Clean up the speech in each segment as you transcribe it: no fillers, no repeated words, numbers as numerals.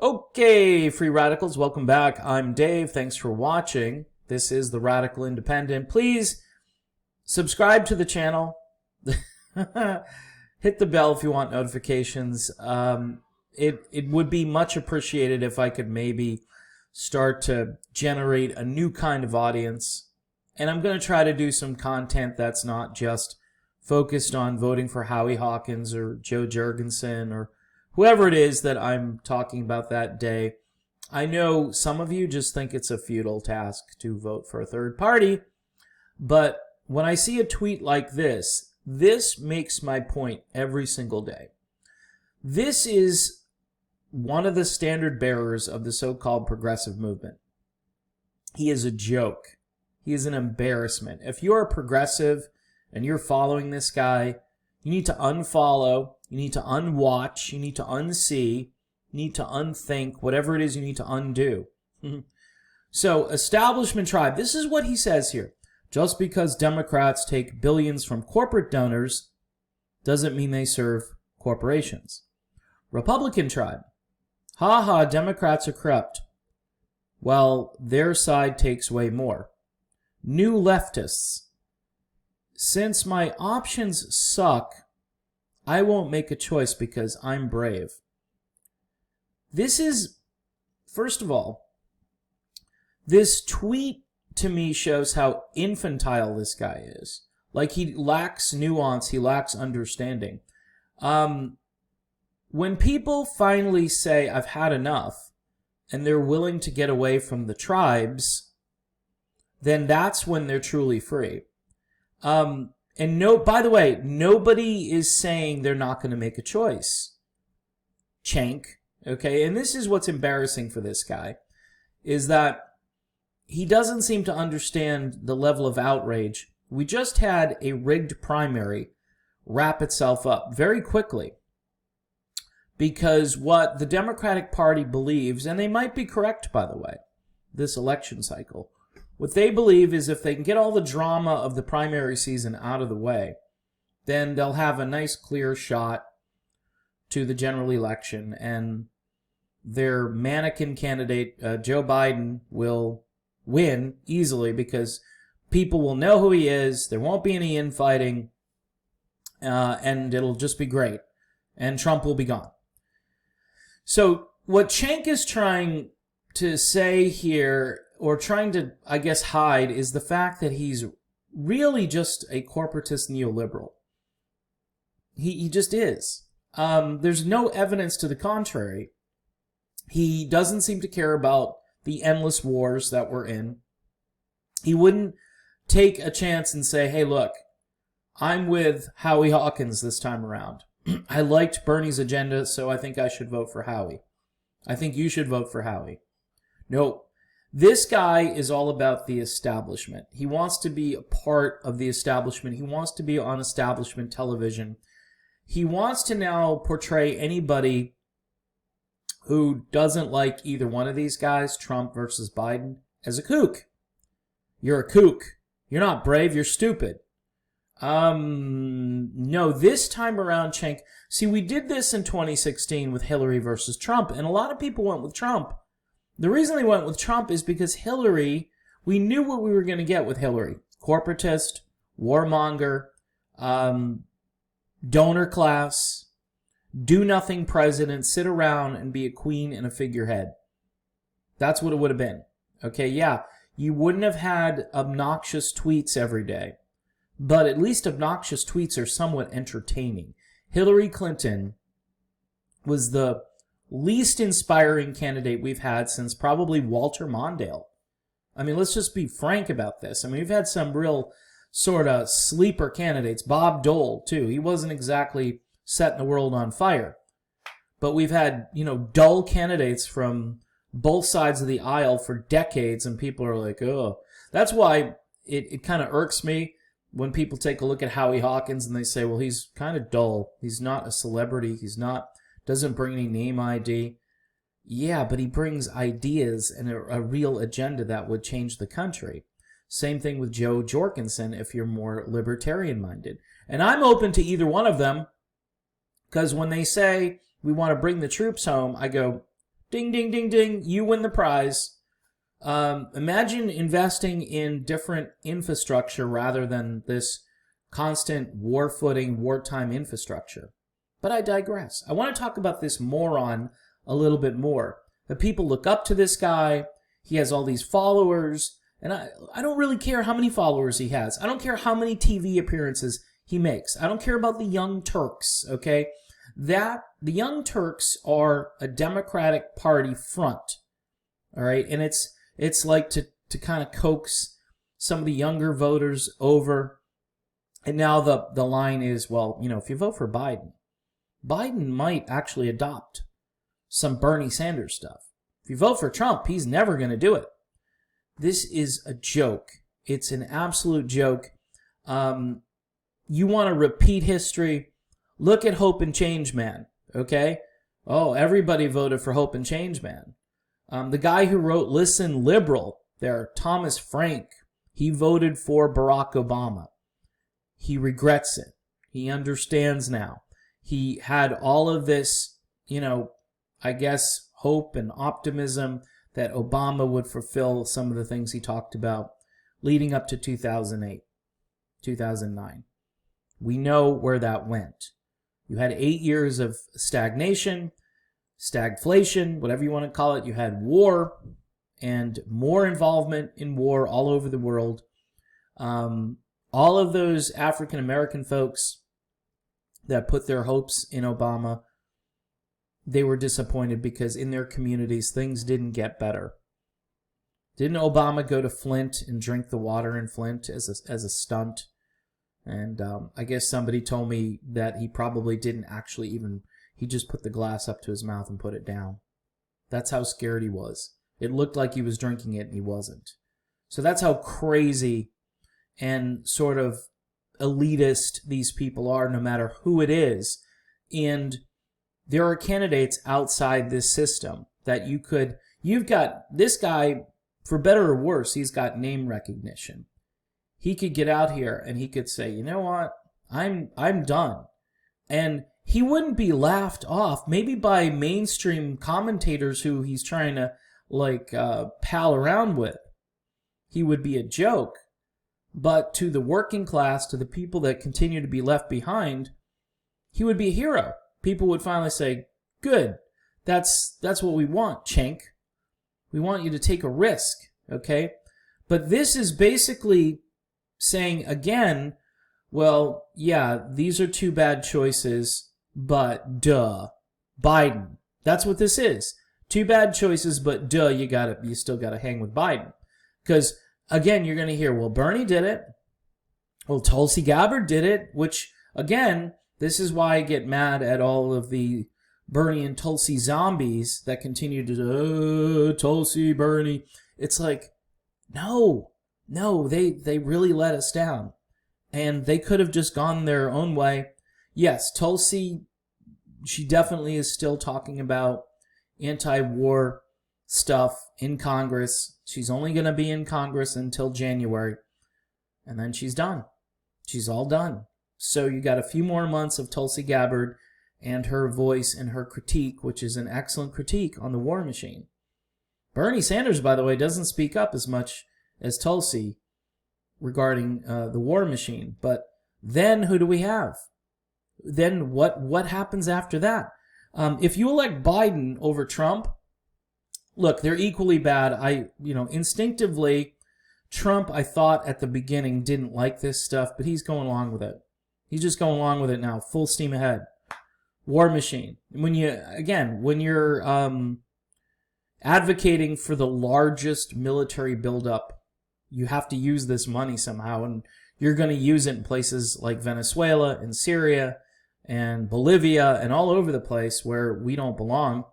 Okay, Free Radicals, welcome back. I'm Dave. Thanks for watching. This is the Radical Independent. Please subscribe to the channel. Hit the bell if you want notifications. It would be much appreciated if I could maybe start to generate a new kind of audience. And I'm going to try to do some content that's not just focused on voting for Howie Hawkins or Joe Jurgensen or whoever it is that I'm talking about that day. I know some of you just think it's a futile task to vote for a third party, but when I see a tweet like this makes my point every single day. This is one of the standard bearers of the so-called progressive movement. He is a joke. He is an embarrassment. If you're a progressive and you're following this guy, you need to unfollow, you need to unwatch, you need to unsee, you need to unthink, whatever it is you need to undo. So, establishment tribe, this is what he says here. Just because Democrats take billions from corporate donors doesn't mean they serve corporations. Republican tribe, ha, Democrats are corrupt. Well, their side takes way more. New leftists, since my options suck, I won't make a choice because I'm brave. This is, first of all, this tweet to me shows how infantile this guy is. Like, he lacks nuance, he lacks understanding. When people finally say, I've had enough, and they're willing to get away from the tribes, then that's when they're truly free. And by the way, nobody is saying they're not going to make a choice. Cenk, okay? And this is what's embarrassing for this guy, is that he doesn't seem to understand the level of outrage. We just had a rigged primary wrap itself up very quickly because what the Democratic Party believes, and they might be correct, by the way, this election cycle, what they believe is if they can get all the drama of the primary season out of the way, then they'll have a nice clear shot to the general election, and their mannequin candidate, Joe Biden, will win easily because people will know who he is, there won't be any infighting, and it'll just be great, and Trump will be gone. So what Cenk is trying to say here, or trying to, I guess, hide, is the fact that he's really just a corporatist neoliberal. He just is. There's no evidence to the contrary. He doesn't seem to care about the endless wars that we're in. He wouldn't take a chance and say, hey, look, I'm with Howie Hawkins this time around. I liked Bernie's agenda, so I think I should vote for Howie. I think you should vote for Howie. No. This guy is all about the establishment. He wants to be a part of the establishment. He wants to be on establishment television. He wants to now portray anybody who doesn't like either one of these guys, Trump versus Biden, as a kook. You're a kook. You're not brave. You're stupid. No, this time around, Cenk. See, we did this in 2016 with Hillary versus Trump, and a lot of people went with Trump. The reason they went with Trump is because Hillary, we knew what we were going to get with Hillary. Corporatist, warmonger, donor class, do-nothing president, sit around and be a queen and a figurehead. That's what it would have been. Okay, yeah, you wouldn't have had obnoxious tweets every day, but at least obnoxious tweets are somewhat entertaining. Hillary Clinton was the least inspiring candidate we've had since probably Walter Mondale. I mean, let's just be frank about this. I mean, we've had some real sort of sleeper candidates. Bob Dole, too. He wasn't exactly setting the world on fire. But we've had, dull candidates from both sides of the aisle for decades, and people are like, oh. That's why it kind of irks me when people take a look at Howie Hawkins and they say, well, he's kind of dull. He's not a celebrity. Doesn't bring any name ID. Yeah, but he brings ideas and a real agenda that would change the country. Same thing with Joe Jorgensen if you're more libertarian-minded. And I'm open to either one of them because when they say we want to bring the troops home, I go, Ding, ding, ding, ding. You win the prize. Imagine investing in different infrastructure rather than this constant war-footing, wartime infrastructure. But I digress. I want to talk about this moron a little bit more. The people look up to this guy. He has all these followers. And I don't really care how many followers he has. I don't care how many TV appearances he makes. I don't care about the Young Turks, okay? The Young Turks are a Democratic Party front, all right? And it's like to kind of coax some of the younger voters over. And now the line is, well, you know, if you vote for Biden, Biden might actually adopt some Bernie Sanders stuff. If you vote for Trump, he's never going to do it. This is a joke. It's an absolute joke. You want to repeat history? Look at Hope and Change Man, okay? Oh, everybody voted for Hope and Change Man. The guy who wrote Listen Liberal there, Thomas Frank, he voted for Barack Obama. He regrets it. He understands now. He had all of this, you know, I guess, hope and optimism that Obama would fulfill some of the things he talked about leading up to 2008, 2009. We know where that went. You had 8 years of stagnation, stagflation, whatever you want to call it. You had war and more involvement in war all over the world. All of those African-American folks that put their hopes in Obama, they were disappointed because in their communities, things didn't get better. Didn't Obama go to Flint and drink the water in Flint as a stunt? And I guess somebody told me that he probably didn't actually he just put the glass up to his mouth and put it down. That's how scared he was. It looked like he was drinking it and he wasn't. So that's how crazy and sort of elitist these people are, no matter who it is. And there are candidates outside this system that you've got this guy, for better or worse, he's got name recognition. He could get out here and he could say, you know what, I'm done. And he wouldn't be laughed off, maybe by mainstream commentators who he's trying to pal around with. He would be a joke. But to the working class, to the people that continue to be left behind, he would be a hero. People would finally say, good, that's what we want, Cenk. We want you to take a risk, okay? But this is basically saying, again, well, yeah, these are two bad choices, but duh, Biden. That's what this is. Two bad choices, but duh, you still gotta hang with Biden. Because, again, you're gonna hear, well, Bernie did it. Well, Tulsi Gabbard did it, which, again, this is why I get mad at all of the Bernie and Tulsi zombies that continue to, Tulsi, Bernie. It's like, no, they really let us down. And they could have just gone their own way. Yes, Tulsi, she definitely is still talking about anti-war stuff in Congress. She's only going to be in Congress until January. And then she's done. She's all done. So you got a few more months of Tulsi Gabbard and her voice and her critique, which is an excellent critique on the war machine. Bernie Sanders, by the way, doesn't speak up as much as Tulsi regarding the war machine. But then who do we have? Then what happens after that? If you elect Biden over Trump, look, they're equally bad. Instinctively, Trump, I thought at the beginning, didn't like this stuff, but he's going along with it. He's just going along with it now, full steam ahead. War machine. When you're advocating for the largest military buildup, you have to use this money somehow, and you're going to use it in places like Venezuela and Syria and Bolivia and all over the place where we don't belong.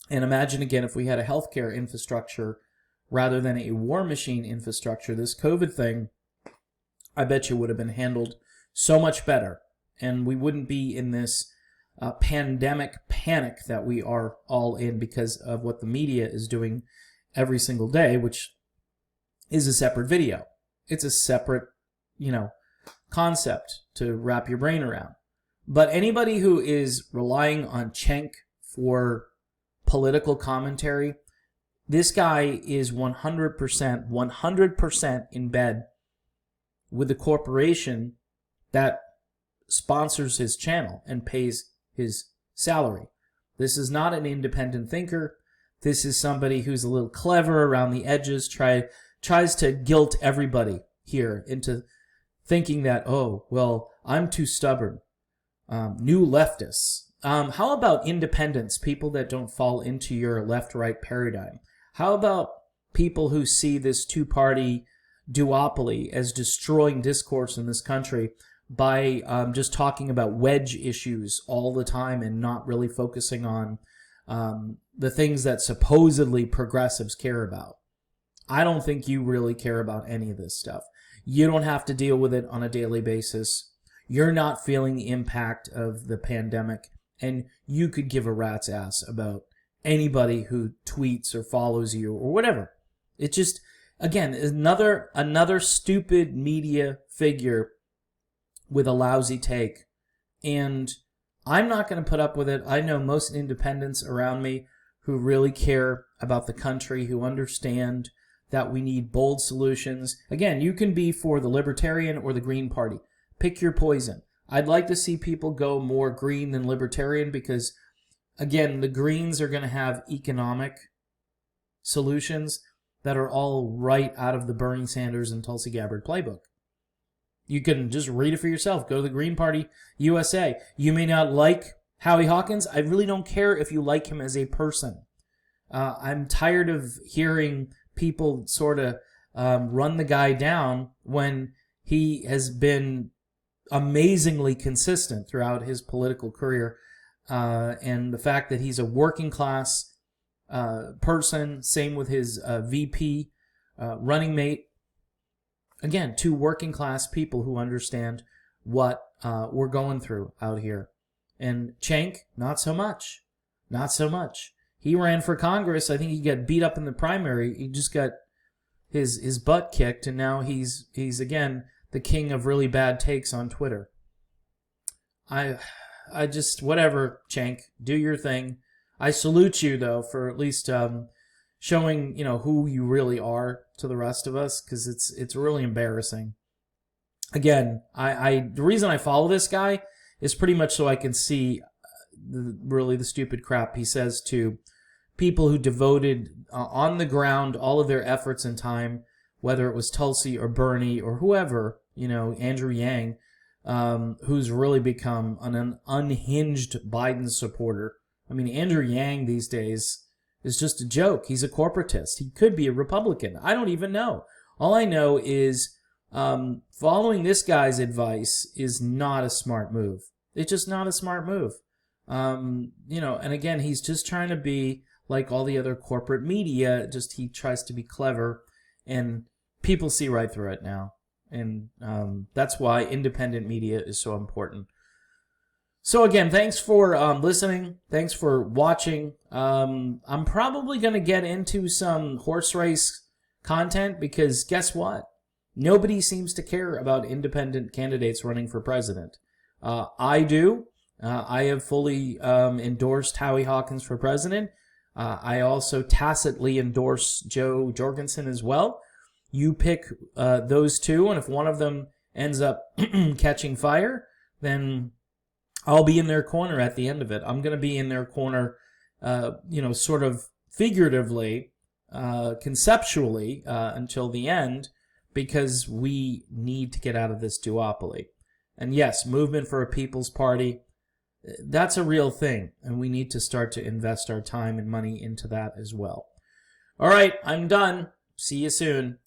And imagine again if we had a healthcare infrastructure rather than a war machine infrastructure. This COVID thing, I bet you would have been handled so much better, and we wouldn't be in this pandemic panic that we are all in because of what the media is doing every single day, which is a separate video. It's a separate, concept to wrap your brain around. But anybody who is relying on Cenk for political commentary. This guy is 100% in bed with the corporation that sponsors his channel and pays his salary. This is not an independent thinker. This is somebody who's a little clever around the edges, tries to guilt everybody here into thinking that, oh, well, I'm too stubborn. New leftists. How about independents, people that don't fall into your left-right paradigm? How about people who see this two-party duopoly as destroying discourse in this country by just talking about wedge issues all the time and not really focusing on the things that supposedly progressives care about? I don't think you really care about any of this stuff. You don't have to deal with it on a daily basis. You're not feeling the impact of the pandemic, and you could give a rat's ass about anybody who tweets or follows you or whatever. It just, again, is another stupid media figure with a lousy take. And I'm not going to put up with it. I know most independents around me who really care about the country, who understand that we need bold solutions. Again, you can be for the Libertarian or the Green Party. Pick your poison. I'd like to see people go more green than libertarian because, again, the Greens are going to have economic solutions that are all right out of the Bernie Sanders and Tulsi Gabbard playbook. You can just read it for yourself. Go to the Green Party USA. You may not like Howie Hawkins. I really don't care if you like him as a person. I'm tired of hearing people sort of run the guy down when he has been amazingly consistent throughout his political career. And the fact that he's a working class person, same with his VP running mate. Again, two working class people who understand what we're going through out here. And Cenk, not so much. Not so much. He ran for Congress. I think he got beat up in the primary. He just got his butt kicked, and now he's again the king of really bad takes on Twitter. I just, whatever, Cenk, do your thing. I salute you, though, for at least showing, who you really are to the rest of us, because it's really embarrassing. Again, the reason I follow this guy is pretty much so I can see really the stupid crap he says to people who devoted on the ground all of their efforts and time, whether it was Tulsi or Bernie or whoever, Andrew Yang, who's really become an unhinged Biden supporter. I mean, Andrew Yang these days is just a joke. He's a corporatist. He could be a Republican. I don't even know. All I know is following this guy's advice is not a smart move. It's just not a smart move. And again, he's just trying to be like all the other corporate media. Just he tries to be clever, and people see right through it now. And that's why independent media is so important. So again, thanks for listening. Thanks for watching. I'm probably going to get into some horse race content because guess what? Nobody seems to care about independent candidates running for president. I do. I have fully endorsed Howie Hawkins for president. I also tacitly endorse Joe Jorgensen as well. You pick those two, and if one of them ends up catching fire, then I'll be in their corner at the end of it. I'm going to be in their corner, sort of figuratively, conceptually, until the end, because we need to get out of this duopoly. And yes, movement for a people's party, that's a real thing, and we need to start to invest our time and money into that as well. All right, I'm done. See you soon.